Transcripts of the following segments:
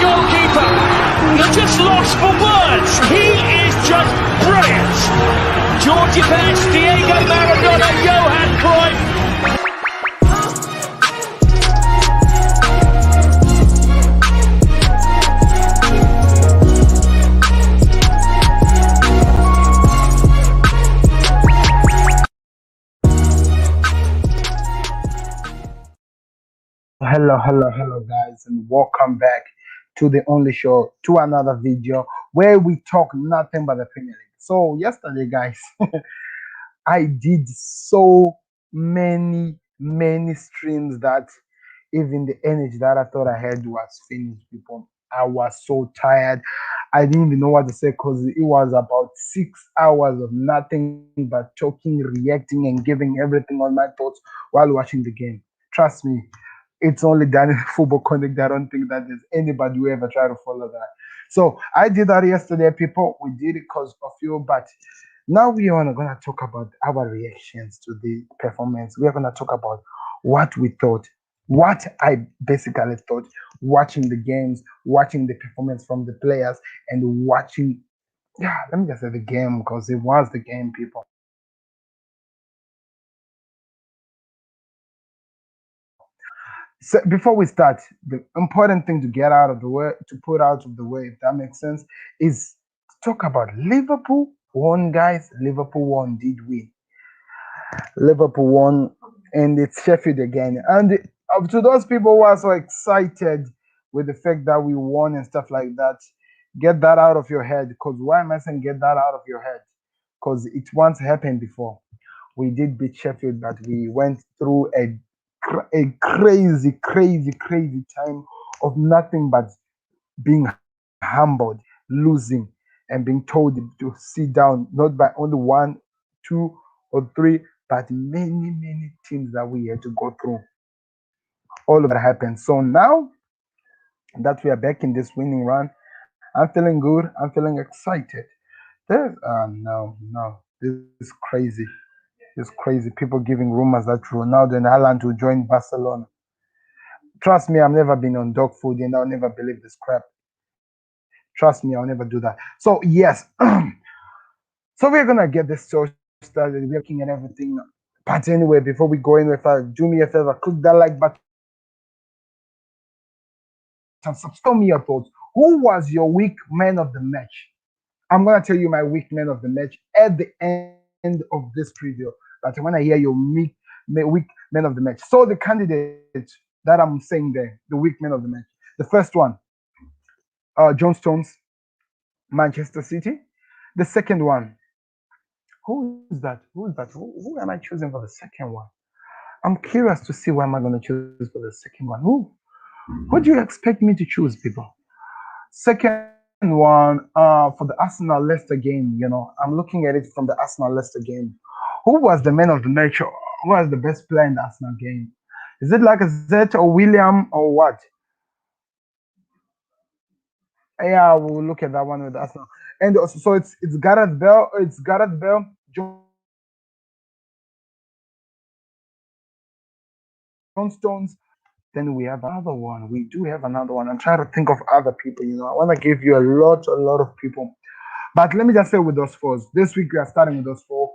goalkeeper. You're just lost for words. He is just brilliant. Georgie Best, Diego Maradona, Johan Cruyff. Hello, guys, and welcome back to the only show, to another video where we talk nothing but the Premier League. So, yesterday, guys, I did so many streams that even the energy that I thought I had was finished, people. I was so tired. I didn't even know what to say because it was about 6 hours of nothing but talking, reacting, and giving everything on my thoughts while watching the game. Trust me, it's only done in Football Connect. I don't think that there's anybody who ever try to follow that. So I did that yesterday, people. We did it because of you, but now we are going to talk about our reactions to the performance. We are going to talk about what we thought, what I basically thought watching the games, watching the performance from the players, and watching, yeah, let me just say the game because it was the game, people. So before we start, the important thing to get out of the way, to put out of the way, if that makes sense, is to talk about Liverpool won, guys. Liverpool won, did win. Liverpool won, and it's Sheffield again. And to those people who are so excited with the fact that we won and stuff like that, get that out of your head. Because why am I saying get that out of your head? Because it once happened before. We did beat Sheffield, but we went through a crazy time of nothing but being humbled, losing, and being told to sit down, not by only one, two, or three, but many teams that we had to go through. All of that happened. So now that we are back in this winning run, I'm feeling good. I'm feeling excited. No, this is crazy. It's crazy. People giving rumors that Ronaldo and Haaland will join Barcelona. Trust me, I've never been on dog food and I'll never believe this crap. Trust me, I'll never do that. So, yes. So, we're going to get this show started, working and everything. But anyway, before we go in, do me a favor, click that like button. Subscribe me your thoughts. Who was your weak man of the match? I'm going to tell you my weak man of the match at the end of this preview. But I want to hear your weak man of the match. So the candidate that I'm saying there, the weak man of the match. The first one, John Stones, Manchester City. The second one, who is that? Who am I choosing for the second one? I'm curious to see who am I going to choose for the second one. Who do you expect me to choose, people? Second one, for the Arsenal Leicester game, I'm looking at it from the Arsenal Leicester game. Who was the man of the match? Who was the best player in the Arsenal game? Is it like a Zet or William or what? Yeah, we'll look at that one with Arsenal. And also, so it's Gareth Bale. It's Gareth Bale, John Stones. Then we have another one. We do have another one. I'm trying to think of other people. I want to give you a lot of people. But let me just say with those four. This week we are starting with those four.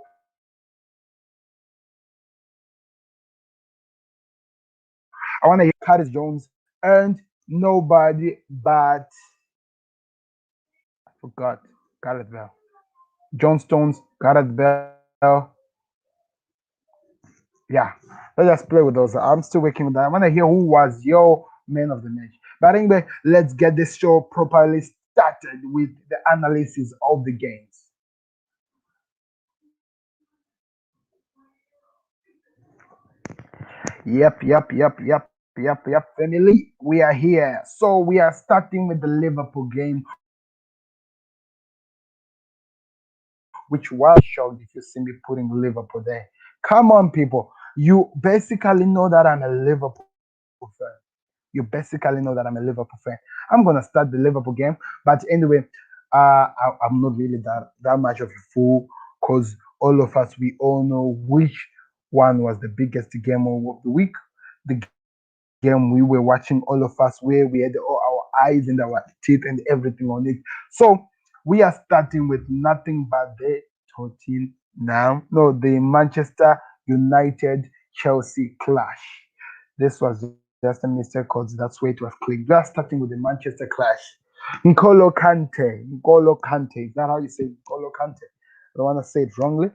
I want to hear Curtis Jones and nobody but I forgot Gareth Bale. John Stones, Gareth Bale. Yeah, let's just play with those. I'm still working with that. I want to hear who was your man of the match. But anyway, let's get this show properly started with the analysis of the games. Yep, family. We are here. So we are starting with the Liverpool game, which was shocked if you see me putting Liverpool there. Come on, people. You basically know that I'm a Liverpool fan. You basically know that I'm a Liverpool fan. I'm gonna start the Liverpool game, but anyway, I'm not really that much of a fool because all of us we all know which one was the biggest game of the week. The game we were watching, all of us, where we had all our eyes and our teeth and everything on it. So we are starting with nothing but the Tottenham, no, the Manchester United Chelsea clash. This was just a mistake because that's where it was clicked. We are starting with the Manchester clash. N'Golo Kante. Is that how you say it? N'Golo Kante? I don't want to say it wrongly.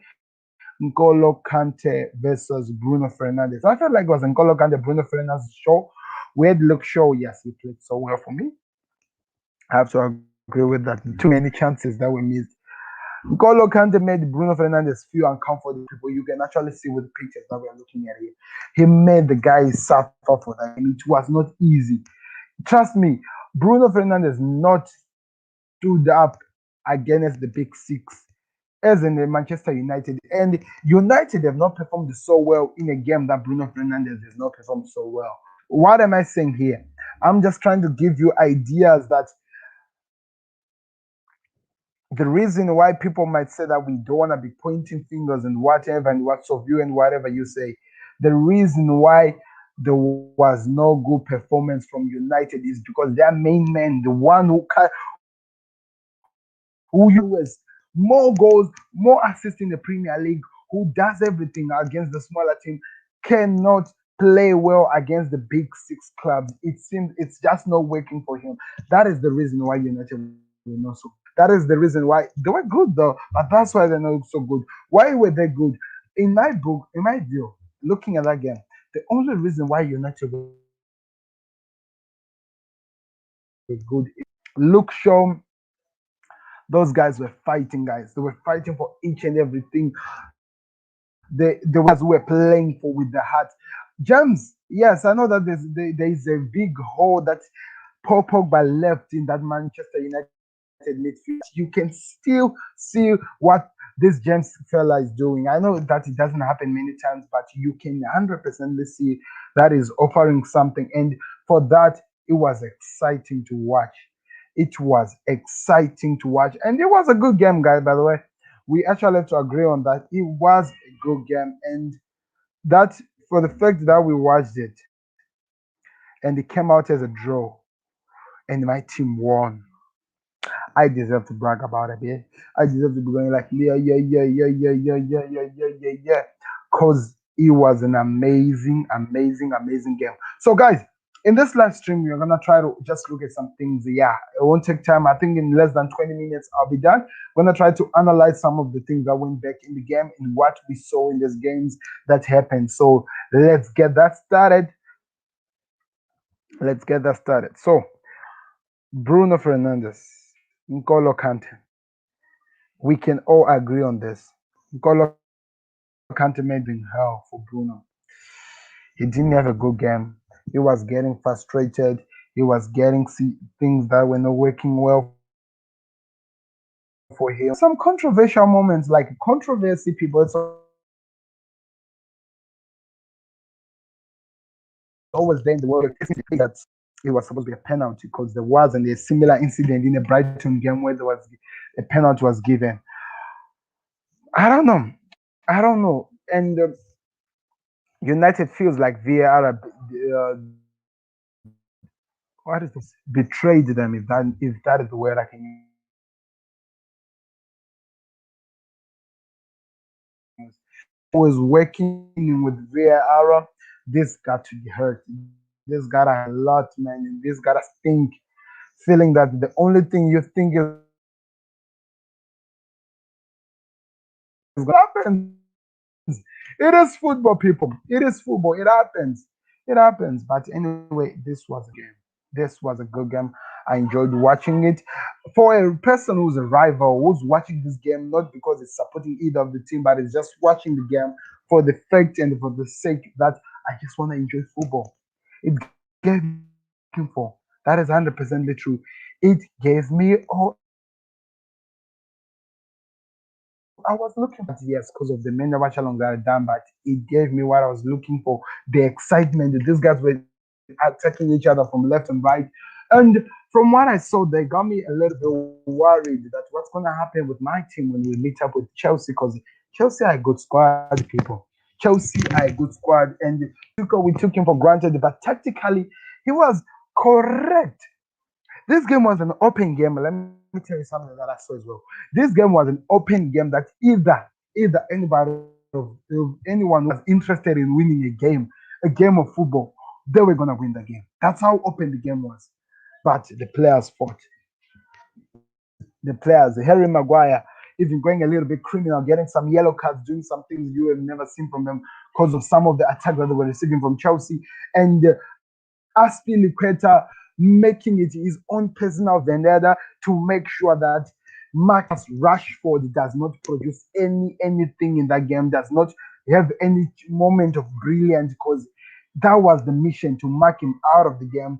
N'Golo Kante versus Bruno Fernandes. I felt like it was N'Golo Kante, Bruno Fernandes show. We had look show. Yes, he played so well for me. I have to agree with that. Too many chances that were missed. N'Golo Kante made Bruno Fernandes feel uncomfortable. People, you can actually see with the pictures that we are looking at here. He made the guy suffer for that. And it was not easy. Trust me, Bruno Fernandes not stood up against the big six as in the Manchester United. And United have not performed so well in a game that Bruno Fernandes has not performed so well. What am I saying here? I'm just trying to give you ideas that the reason why people might say that we don't want to be pointing fingers and what's of you and whatever you say, the reason why there was no good performance from United is because their main man, the one who uses more goals, more assists in the Premier League, who does everything against the smaller team, cannot play well against the big six clubs. It seems it's just not working for him. That is the reason why United were not so. That is the reason why they were good though, but that's why they're not so good. Why were they good? In my book, in my view, looking at that game, the only reason why United were good is look show those guys were fighting, guys. They were fighting for each and everything. The ones who were playing for with the heart. James, yes, I know that there is a big hole that Paul Pogba left in that Manchester United midfield. You can still see what this James fella is doing. I know that it doesn't happen many times, but you can 100% see that is offering something. And for that, it was exciting to watch. It was exciting to watch. And it was a good game, guys, by the way. We actually have to agree on that. It was a good game. And that, for the fact that we watched it and it came out as a draw and my team won, I deserve to brag about it, yeah. I deserve to be going like, yeah, yeah, yeah, yeah, yeah, yeah, yeah, yeah, yeah, yeah, yeah. Because it was an amazing, amazing, amazing game. So, guys, in this live stream, we're gonna try to just look at some things. Yeah, it won't take time. I think in less than 20 minutes, I'll be done. We're gonna try to analyze some of the things that went back in the game and what we saw in these games that happened. So let's get that started. Let's get that started. So Bruno Fernandes, N'Golo Kante. We can all agree on this. N'Golo Kante made in hell for Bruno. He didn't have a good game. He was getting frustrated. He was getting things that were not working well for him. Some controversial moments, like controversy, people. It's always there in the world. That it was supposed to be a penalty because there was a similar incident in a Brighton game where there was a penalty was given. I don't know. I don't know. And United feels like VAR, what is this? Betrayed them, if that is the word I can use. Was working with VAR. This got to be hurt. This gotta hurt a lot, man. And this gotta stink. Feeling that the only thing you think is gonna happen. It is football, people. It is football. It happens. It happens. But anyway, this was a game. This was a good game. I enjoyed watching it. For a person who's a rival, who's watching this game, not because it's supporting either of the team, but it's just watching the game for the fact and for the sake that I just want to enjoy football. It gave me what I was looking for. That is 100% the truth. It gave me all I was looking for. Yes, because of the men that watch along that are done, but it gave me what I was looking for. The excitement. These guys were attacking each other from left and right. And from what I saw, they got me a little bit worried that what's gonna happen with my team when we meet up with Chelsea, because Chelsea are a good squad, people. Chelsea are a good squad, and we took him for granted, but tactically he was correct. This game was an open game. Let me tell you something that I saw as well. This game was an open game that either anybody if anyone who was interested in winning a game of football, they were gonna win the game. That's how open the game was. But the players fought. The players, Harry Maguire, even going a little bit criminal, getting some yellow cards, doing some things you have never seen from them because of some of the attacks that they were receiving from Chelsea. And Aspilicueta making it his own personal vendetta to make sure that Marcus Rashford does not produce anything in that game, does not have any moment of brilliance because that was the mission to mark him out of the game.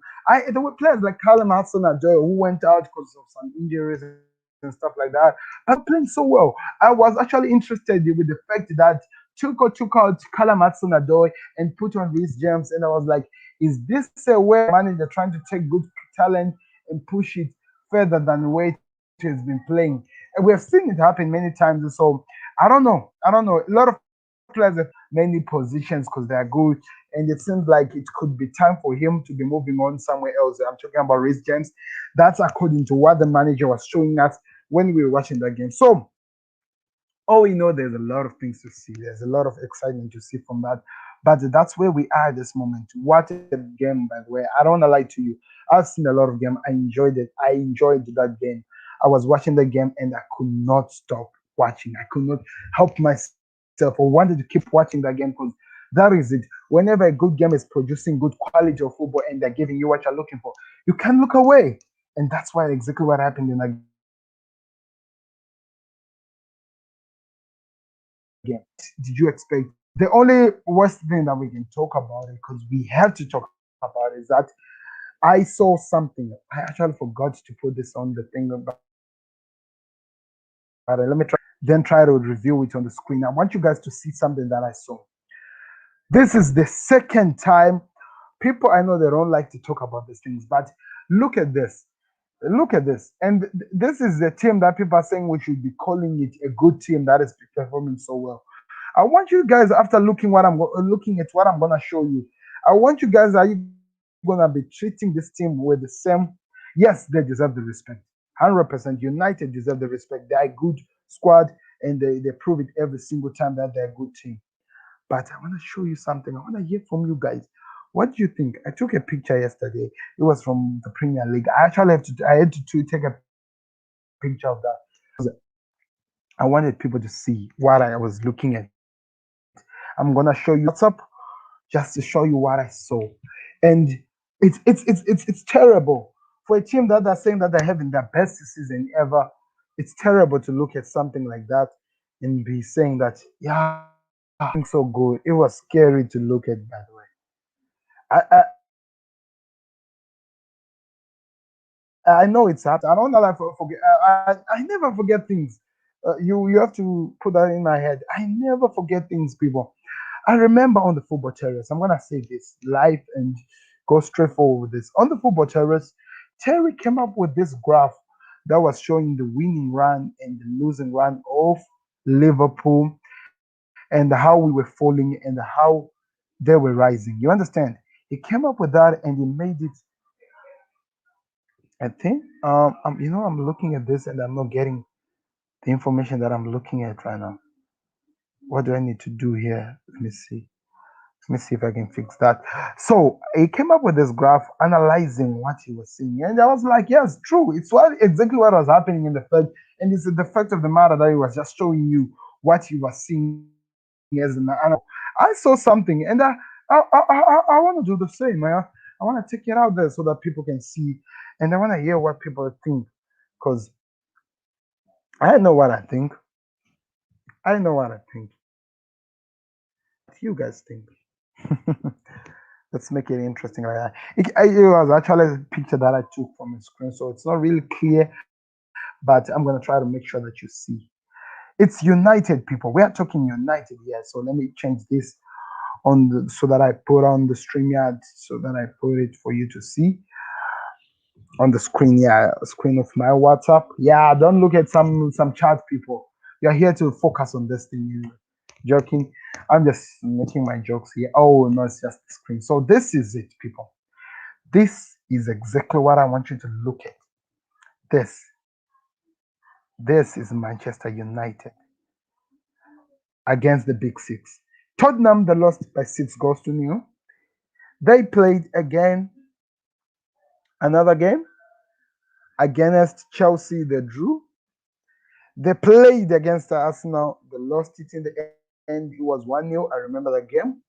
There were players like Callum Hudson-Odoi who went out because of some injuries and stuff like that, but they were playing so well. I was actually interested with the fact that Tuchel took out Callum Hudson-Odoi and put on Reece James, and I was like, is this a way manager trying to take good talent and push it further than the way it has been playing? And we have seen it happen many times. So I don't know. I don't know. A lot of players have many positions because they are good, and it seems like it could be time for him to be moving on somewhere else. I'm talking about Reece James. That's according to what the manager was showing us when we were watching that game. So all we know, there's a lot of things to see. There's a lot of excitement to see from that. But that's where we are at this moment. What a game, by the way. I don't want to lie to you. I've seen a lot of game. I enjoyed it. I enjoyed that game. I was watching the game and I could not stop watching. I could not help myself or wanted to keep watching that game because that is it. Whenever a good game is producing good quality of football and they're giving you what you're looking for, you can't look away. And that's why exactly what happened in that game. What did you expect? The only worst thing that we can talk about it because we have to talk about it, is that I saw something. I actually forgot to put this on the thing, but let me try. Then try to review it on the screen. I want you guys to see something that I saw. This is the second time. People, I know they don't like to talk about these things, but look at this. Look at this. And this is the team that people are saying we should be calling it a good team that is performing so well. I want you guys, after looking at what I'm gonna show you, I want you guys, are you gonna be treating this team with the same? Yes, they deserve the respect. 100%. United deserve the respect. They are a good squad and they prove it every single time that they're a good team. But I want to show you something. I want to hear from you guys. What do you think? I took a picture yesterday. It was from the Premier League. I had to take a picture of that because I wanted people to see what I was looking at. I'm gonna show you WhatsApp just to show you what I saw, and it's terrible for a team that are saying that they're having their best season ever. It's terrible to look at something like that and be saying that, yeah, so good. It was scary to look at, by the way. I know it's hard. I don't know if I forget. I never forget things. You have to put that in my head. I never forget things, people. I remember on the football terrace. I'm gonna say this live and go straight forward with this. On the football terrace, Terry came up with this graph that was showing the winning run and the losing run of Liverpool and how we were falling and how they were rising. You understand? He came up with that and he made it. I'm looking at this and I'm not getting the information that I'm looking at right now. What do I need to do here? Let me see if I can fix that. So he came up with this graph analyzing what he was seeing, and I was like, "Yes, true. It's what exactly what was happening in the fact, and it's the fact of the matter that he was just showing you what he was seeing as an analyst." I saw something, and I want to do the same, man. I want to take it out there so that people can see, and I want to hear what people think, because I know what I think. I know what I think. What you guys think? Let's make it interesting like that. It was actually a picture that I took from the screen, so it's not really clear, but I'm gonna try to make sure that you see. It's United, people. We are talking United here, so let me change this on the so that I put on the StreamYard, so that I put it for you to see on the screen. Yeah, screen of my WhatsApp. Yeah, don't look at some chat, people. You're here to focus on this thing. You joking? I'm just making my jokes here. Oh no, it's just the screen. So this is it, people. This is exactly what I want you to look at. This. This is Manchester United against the Big Six. Tottenham, they lost by 6 goals to nil. They played again another game against Chelsea. They drew. They played against Arsenal. They lost it in the end. It was 1-0. I remember that game.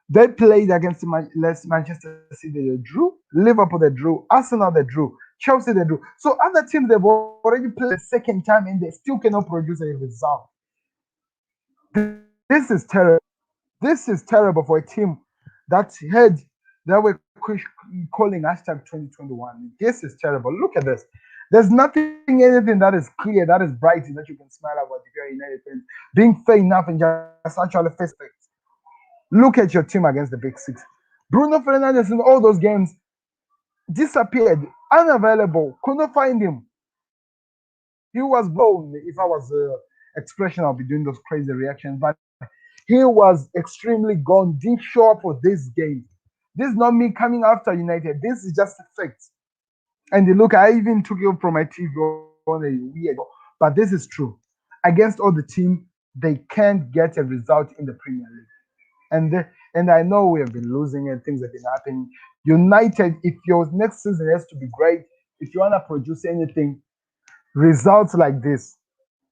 They played against Manchester City. They drew. Liverpool, they drew. Arsenal, they drew. Chelsea, they drew. So other teams, they've already played the second time and they still cannot produce a result. This is terrible. This is terrible for a team that had that were calling hashtag 2021. This is terrible. Look at this. There's nothing, anything that is clear, that is bright, that you can smile about if you're a United fan. Being fair enough and just actually face it. Look at your team against the Big Six. Bruno Fernandes in all those games disappeared, unavailable, couldn't find him. He was blown. If I was expression, I'll be doing those crazy reactions. But he was extremely gone, didn't show up for this game. This is not me coming after United. This is just a fact. And look, I even took it from my TV on a weird, but this is true. Against all the team, they can't get a result in the Premier League. And I know we have been losing and things have been happening. United, if your next season has to be great, if you want to produce anything, results like this,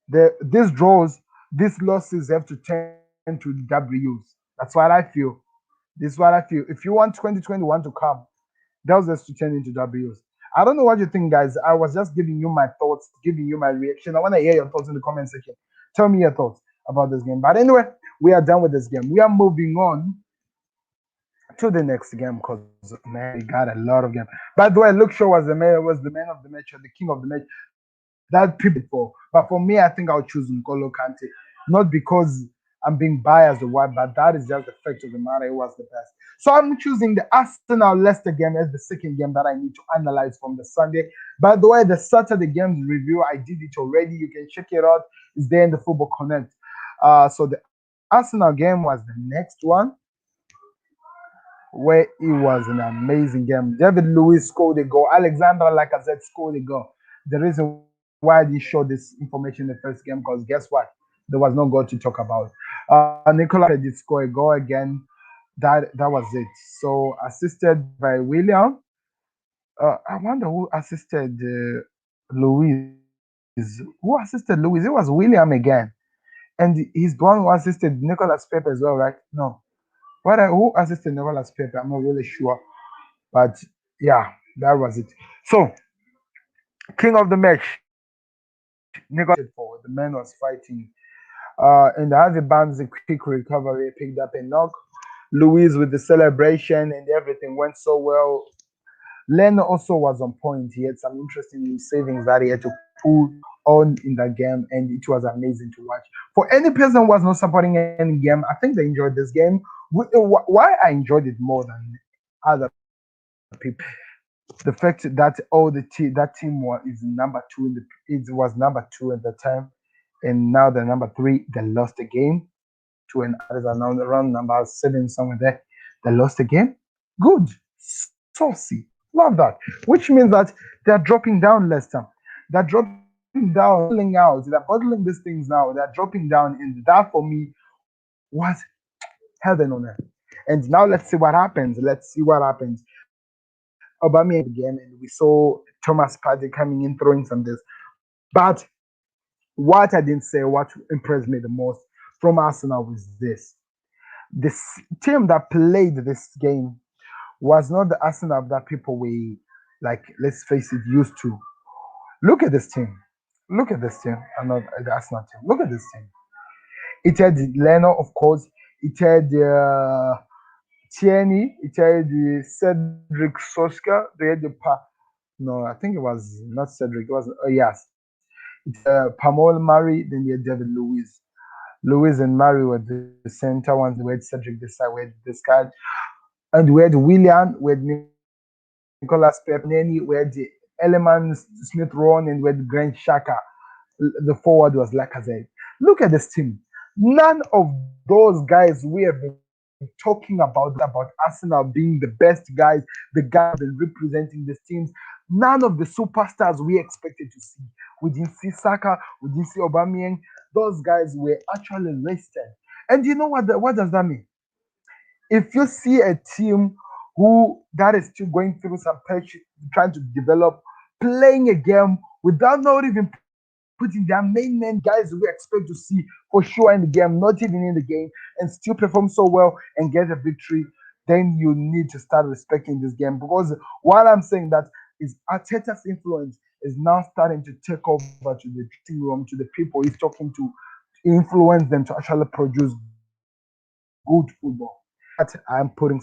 these draws, these losses have to turn to W's. That's what I feel. This is what I feel. If you want 2021 to come, those has to turn into W's. I don't know what you think, guys. I was just giving you my thoughts, giving you my reaction. I want to hear your thoughts in the comment section. Tell me your thoughts about this game. But anyway, we are done with this game. We are moving on to the next game because man, we got a lot of games. By the way, Luke Shaw was the man of the match or the king of the match that people for. But for me, I think I'll choose N'Golo Kante, not because I'm being biased or what, but that is just the fact of the matter. It was the best. So I'm choosing the Arsenal Leicester game as the second game that I need to analyze from the Sunday. By the way, the Saturday games review, I did it already. You can check it out. It's there in the Football Connect. So the Arsenal game was the next one where it was an amazing game. David Luiz scored a goal. Alexander Lacazette scored a goal. The reason why I didn't show this information in the first game, because guess what? There was no goal to talk about. Nicola did score a goal again. That was it. So assisted by William. I wonder who assisted Louise. Who assisted Louise? It was William again. And he's the one who assisted Nicolas Pepe as well, right? No. Who assisted Nicolas Pepe? I'm not really sure. But yeah, that was it. So, king of the match, Nicolas for the man was fighting. And Harvey Barnes, a quick recovery, picked up a knock. Louise with the celebration and everything went so well. Len also was on point. He had some interesting savings that he had to pull on in that game, and it was amazing to watch. For any person who was not supporting any game, I think they enjoyed this game. Why I enjoyed it more than other people, the fact that that team is number two it was number two at the time, and now they're number three. They lost the game to an others are now around number seven somewhere there. They lost the game. Good, saucy, love that. Which means that they're dropping down Leicester. They're dropping down, bottling out. They're bottling these things now. They're dropping down, and that for me was heaven on earth. And now let's see what happens. Let's see what happens. Aubameyang again, and we saw Thomas Partey coming in throwing some this. But what I didn't say, what impressed me the most from Arsenal was this team that played this game was not the Arsenal that people we like. Let's face it, used to. Look at this team. Look at this team. I'm not the Arsenal team. Look at this team. It had Leno, of course. It had Tierney. It had Cedric Soska. They had no, I think it was not Cedric. It was yes. It's Pamol Murray. Then you had David Luiz. Luiz and Murray were the center ones. We had Cedric this side. We had this guy, and we had William. We had Nicolas Pepneni. We had the Elemans Smith Rowan, and we had Grant Shaka. The forward was Lacazette. Look at this team. None of those guys we have been talking about talking about Arsenal being the best guys, the guys that have been representing these teams. None of the superstars we expected to see. We didn't see Saka, we didn't see Aubameyang. Those guys were actually listed. And you know what does that mean? If you see a team who that is still going through some patch, trying to develop, playing a game without not even putting their main guys we expect to see for sure in the game, not even in the game, and still perform so well and get a victory, then you need to start respecting this game. Because while I'm saying that is Arteta's influence is now starting to take over to the dressing room, to the people he's talking to influence them to actually produce good football. I'm putting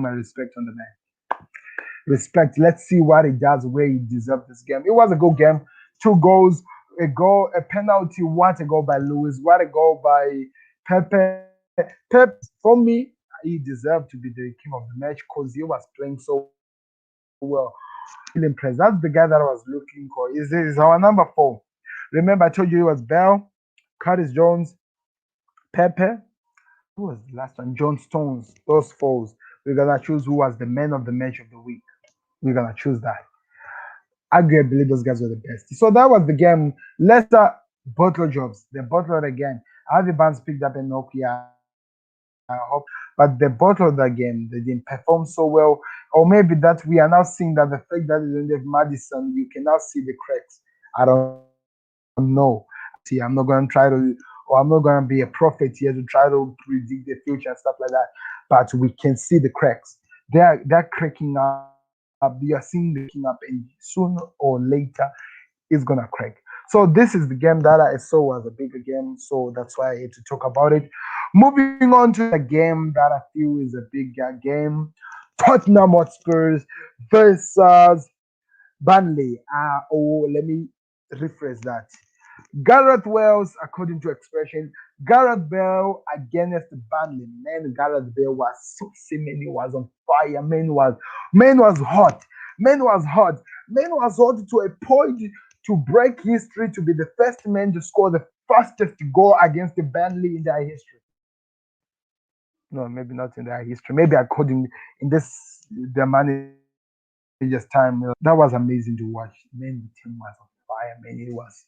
my respect on the man. Respect. Let's see what he does where he deserved this game. It was a good game. Two goals, a goal, a penalty. What a goal by Lewis. What a goal by Pepe. Pep, for me, he deserved to be the king of the match because he was playing so well. Really impressed. That's the guy that I was looking for. Is our number four. Remember, I told you it was Bell, Curtis Jones, Pepe. Who was the last one? John Stones. Those fours. We're gonna choose who was the man of the match of the week. We're gonna choose that. Arguably, those guys were the best. So that was the game. Leicester bottle jobs. They bottled again. Harvey Barnes picked up a Nokia. But they bottled that game. They didn't perform so well. Or maybe that we are now seeing that the fact that they don't have Madison, you can now see the cracks. I don't know. I'm not gonna try to, or I'm not gonna be a prophet here to try to predict the future and stuff like that. But we can see the cracks. They're cracking up. You are seeing the cracking up, and sooner or later it's gonna crack. So this is the game that I saw was a bigger game, so that's why I had to talk about it. Moving on to the game that I feel is a bigger game. Tottenham Hotspurs versus Burnley. Let me rephrase that. Gareth Wales, according to expression, Gareth Bale against Burnley. Man, Gareth Bale was so man, he was on fire. Man was hot. Man was hot. Man was hot to a point to break history to be the first man to score the fastest goal against the Burnley in their history. No, maybe not in their history. Maybe according in this the manager's time. That was amazing to watch. Man, the team was on fire. Man, it was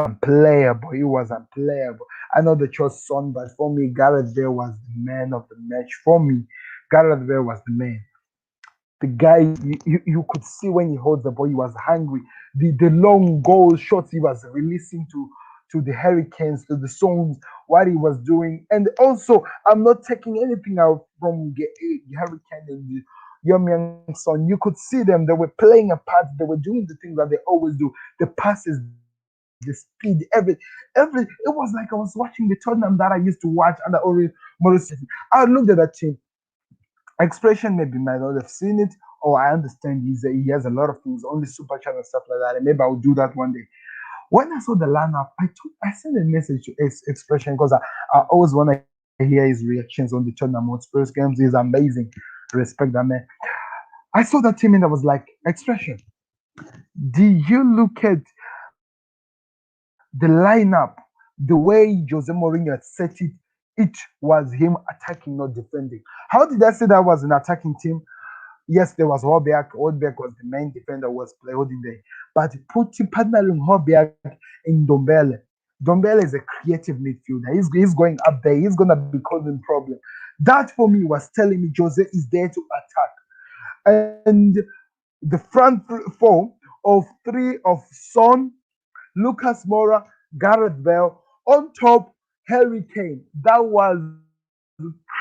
unplayable. It was unplayable. I know they chose Son, but for me, Gareth Bale was the man of the match. For me, Gareth Bale was the man. The guy, you could see when he holds the ball, he was hungry. The long goal shots he was releasing to the Hurricanes, to the Sons, what he was doing. And also, I'm not taking anything out from the Hurricane and the Young Son. You could see them, they were playing a part, they were doing the things that they always do. The passes, the speed, every it was like I was watching the Tottenham that I used to watch under Ori Morris. I looked at that team. Expression maybe might not have seen it, or I understand he has a lot of things, only super chat and stuff like that, and maybe I'll do that one day. When I saw the lineup, I sent a message to Expression because I always want to hear his reactions on the Tottenham Hotspur games. He's amazing. Respect that man. I saw that team and I was like, Expression, do you look at the lineup, the way Jose Mourinho had set it? It was him attacking, not defending. How did I say that was an attacking team? Yes, there was Holberg. Holberg was the main defender, was holding there. But putting partnering Holberg in Dombele. Dombele is a creative midfielder. He's going up there. He's gonna be causing problem. That for me was telling me Jose is there to attack. And the front four of three of Son, Lucas Moura, Gareth Bale, on top Harry Kane. That was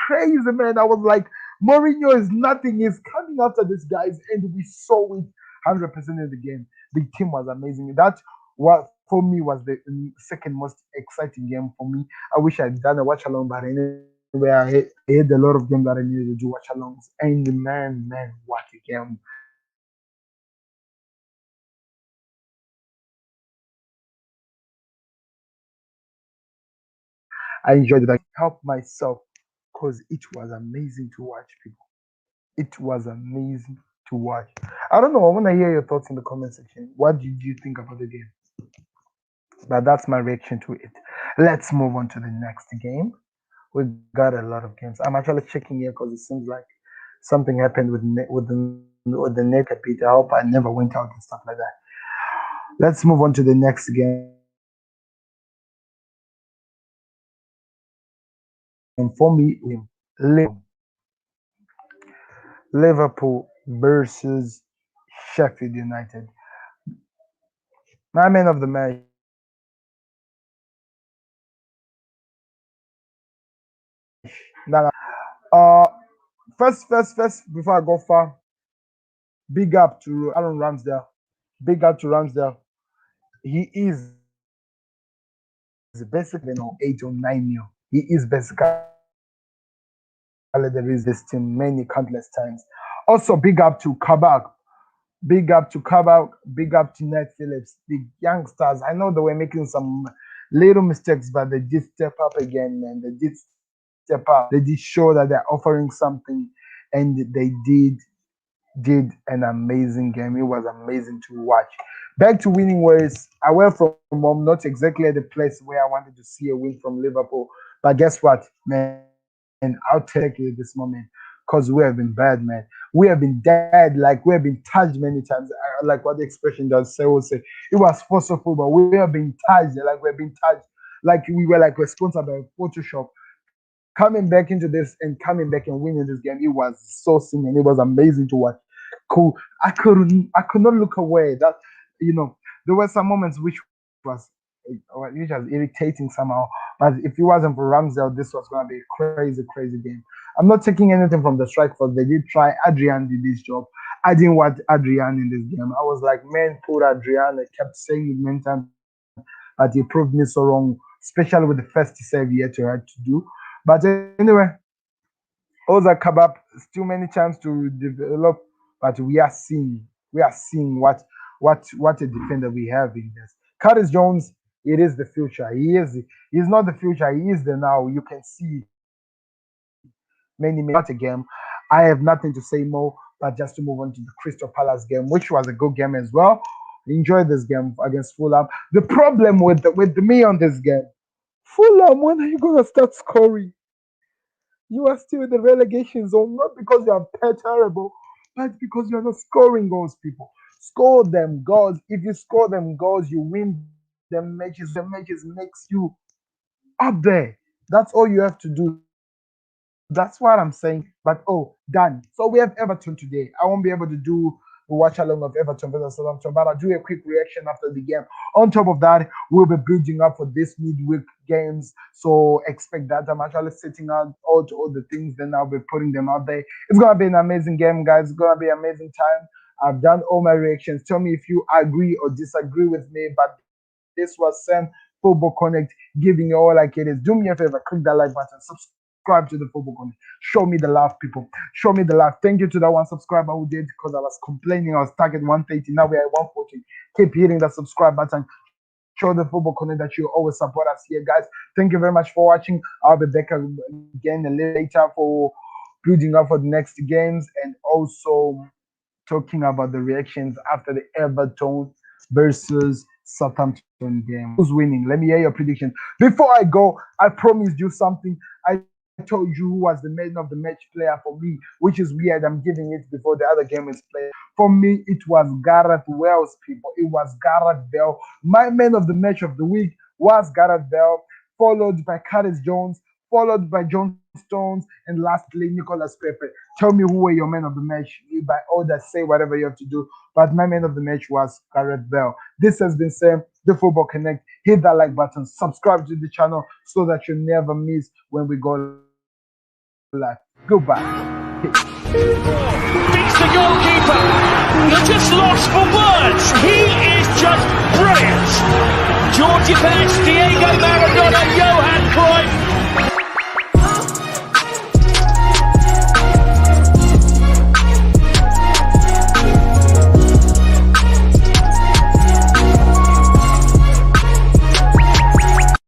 crazy, man. I was like, Mourinho is nothing. He's coming after these guys, and we saw it 100% in the game. The team was amazing. That what for me was the second most exciting game for me. I wish I'd done a watch along, but anyway, I had a lot of games that I needed to do watch alongs. And man, what a game! I enjoyed that game so much. I enjoyed that game so much. I enjoyed that game so much. I couldn't help myself because it was amazing to watch people. It was amazing to watch. I don't know. I want to hear your thoughts in the comment section. What did you think about the game? But that's my reaction to it. Let's move on to the next game. We got a lot of games. I'm actually checking here because it seems like something happened with the net a bit. I hope I never went out and stuff like that. Let's move on to the next game. For me, Liverpool versus Sheffield United. My man of the match. Nah, Uh, first, before I go far, big up to Aaron Ramsdale. Big up to Ramsdale. He is basically 8 or 9 mil. He is basically the reason this team many countless times. Also, big up to Kabak. Big up to Kabak. Big up to Ned Phillips. The youngsters. I know they were making some little mistakes, but they did step up again, man. They did step up. They did show that they're offering something, and they did an amazing game. It was amazing to watch. Back to winning ways. Away from home, not exactly at the place where I wanted to see a win from Liverpool. But guess what, man? I'll take it this moment because we have been bad, man. We have been dead, like we have been touched many times. Like what the expression does say, will say it was forceful, but we have been touched, like we have been touched, like we were like responsible by Photoshop coming back into this and coming back and winning this game. It was so singing. It was amazing to watch. Cool. I could not look away. That there were some moments which was irritating somehow. But if it wasn't for Ramsdale, this was gonna be a crazy, crazy game. I'm not taking anything from the strike force. They did try. Adrian did this job. I didn't want Adrian in this game. I was like, man, put Adrian. I kept saying it many times, but he proved me so wrong, especially with the first save he had to do. But anyway, Oza Kabab, still many chance to develop, but we are seeing what a defender we have in this. Curtis Jones, it is the future. He's not the future, he is the now. You can see many what a game. I have nothing to say more, but just to move on to the Crystal Palace game, which was a good game as well. Enjoy this game against Fulham. The problem with me on this game, Fulham, when are you gonna start scoring? You are still in the relegation zone, not because you are terrible, but because you're not scoring goals, people. Score them goals. If you score them goals, you win the matches. The matches makes you up there. That's all you have to do. That's what I'm saying. But done. So we have Everton today. I won't be able to do the watch along of Everton versus Southampton, but I'll do a quick reaction after the game. On top of that, we'll be building up for this midweek games. So expect that. I'm actually setting out all the things, then I'll be putting them out there. It's gonna be an amazing game, guys. It's gonna be an amazing time. I've done all my reactions. Tell me if you agree or disagree with me. But this was Sam Football Connect giving you all like it is. Do me a favor, click that like button, subscribe to the Football Connect. Show me the love, people. Show me the love. Thank you to that one subscriber who did because I was complaining. I was target 130. Now we're at 140. Keep hitting that subscribe button. Show the Football Connect that you always support us here, guys. Thank you very much for watching. I'll be back again a little later for building up for the next games and also talking about the reactions after the Everton versus Southampton game. Who's winning? Let me hear your prediction. Before I go, I promised you something. I told you who was the man of the match player for me, which is weird. I'm giving it before the other game is played. For me, it was Gareth Wales, people. It was Gareth Bale. My man of the match of the week was Gareth Bale, followed by Curtis Jones, followed by John Stones, and lastly Nicolas Pepe. Tell me who were your man of the match. By order, say whatever you have to do. But my man of the match was Gareth Bale. This has been Sam, the Football Connect. Hit that like button, subscribe to the channel so that you never miss when we go live. Goodbye. Beats the goalkeeper. You're just lost for words. He is just brilliant. Georgie Best, Diego Maradona, Johan Cruyff.